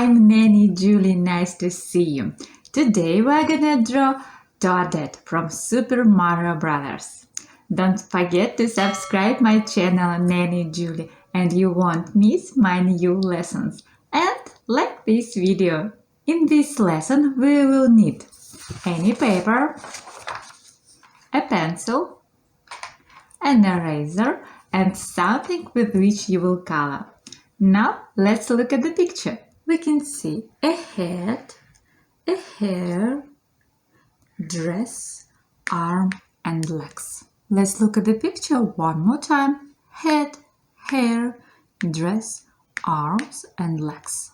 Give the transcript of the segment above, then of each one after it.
I'm Nanny Julie, nice to see you. Today we're gonna draw Toadette from Super Mario Brothers. Don't forget to subscribe my channel Nanny Julie and you won't miss my new lessons. And like this video. In this lesson we will need any paper, a pencil, an eraser and something with which you will color. Now let's look at the picture. We can see a head, a hair, dress, arm and legs. Let's look at the picture one more time. Head, hair, dress, arms and legs.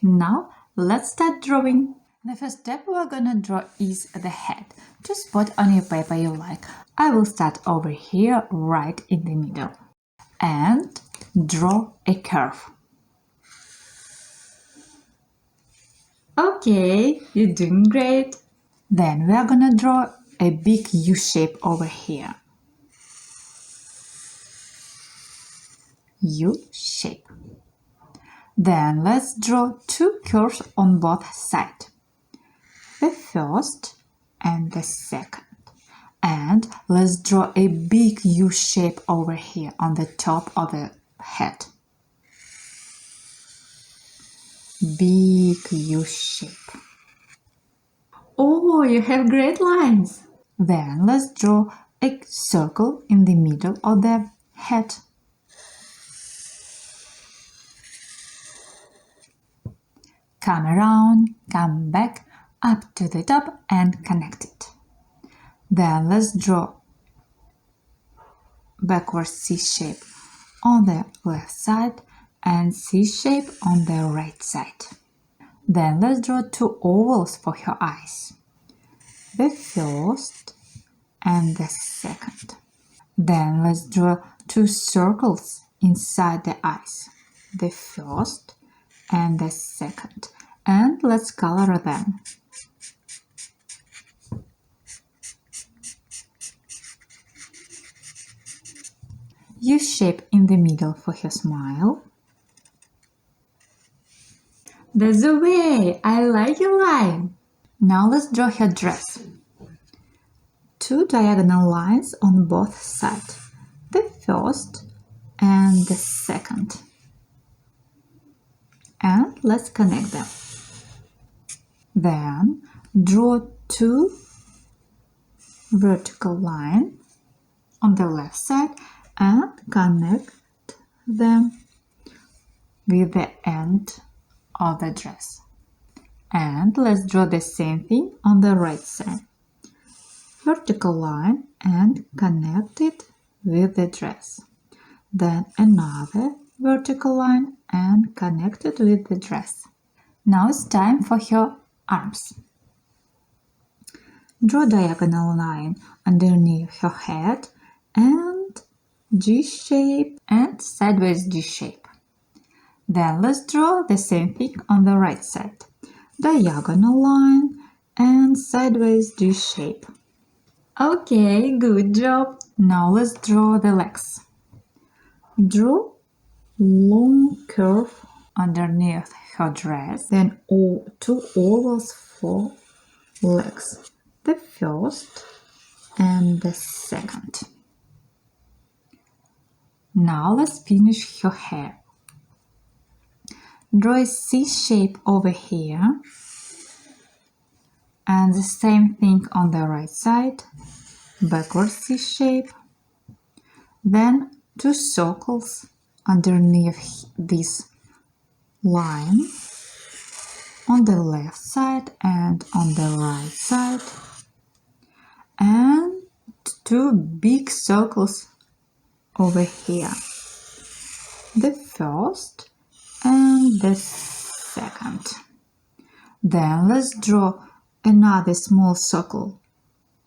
Now let's start drawing. The first step we're gonna draw is the head. Just spot on your paper you like. I will start over here right in the middle and draw a curve. Okay, you're doing great. Then we are gonna draw a big U shape over here. U shape. Then let's draw two curves on both sides. The first and the second. And let's draw a big U shape over here on the top of the head. Big U shape. Oh, you have great lines! Then let's draw a circle in the middle of the head. Come around, come back, up to the top and connect it. Then let's draw backward C shape on the left side and C shape on the right side. Then let's draw two ovals for her eyes. The first and the second. Then let's draw two circles inside the eyes. The first and the second. And let's color them. U shape in the middle for her smile. That's the way! I like your line! Now let's draw her dress. Two diagonal lines on both sides. The first and the second. And let's connect them. Then draw two vertical lines on the left side and connect them with the end of the dress. And let's draw the same thing on the right side. Vertical line and connect it with the dress. Then another vertical line and connect it with the dress. Now it's time for her arms. Draw diagonal line underneath her head and G shape and sideways G shape. Then let's draw the same thing on the right side. Diagonal line and sideways G shape. Okay, good job. Now let's draw the legs. Draw long curve underneath her dress, then two ovals for legs. The first and the second. Now let's finish her hair. Draw a C shape over here and the same thing on the right side, backward C shape, then two circles underneath this line on the left side and on the right side, and two big circles over here, the first and the second. Then let's draw another small circle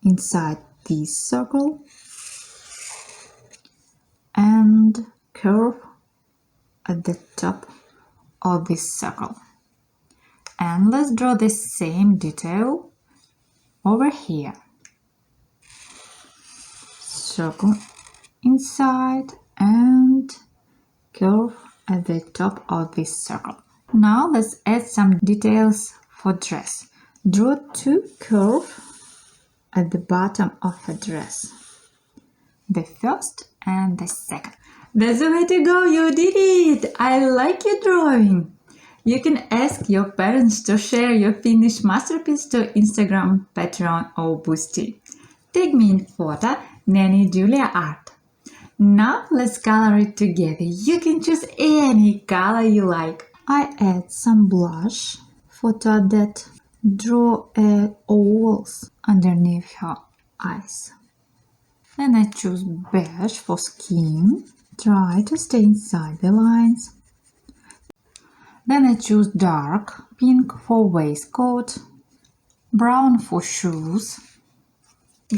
inside this circle and curve at the top of this circle. And let's draw the same detail over here. Circle inside and curve at the top of this circle. Now let's add some details for dress. Draw 2 curves at the bottom of her dress. The first and the second. That's the way to go, you did it! I like your drawing! You can ask your parents to share your finished masterpiece to Instagram, Patreon or Boosty. Tag me in photo, Nanny Julie Art. Now let's color it together. You can choose any color you like. I add some blush for TOADETTE. Draw ovals underneath her eyes. Then I choose beige for skin. Try to stay inside the lines. Then I choose dark pink for waistcoat, brown for shoes,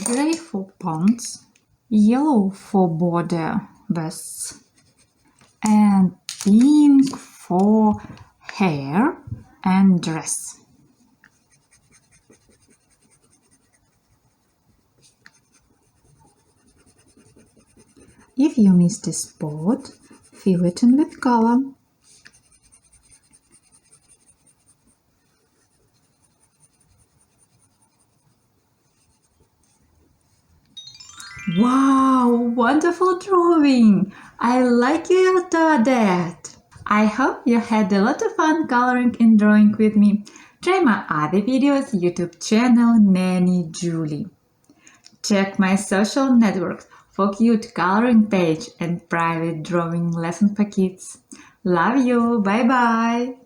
gray for pants, yellow for border vests, and pink for hair and dress. If you missed a spot, fill it in with color. Wow, wonderful drawing! I like your TOADETTE! I hope you had a lot of fun coloring and drawing with me. Try my other videos, YouTube channel Nanny Julie. Check my social networks for cute coloring page and private drawing lesson for kids. Love you, bye bye!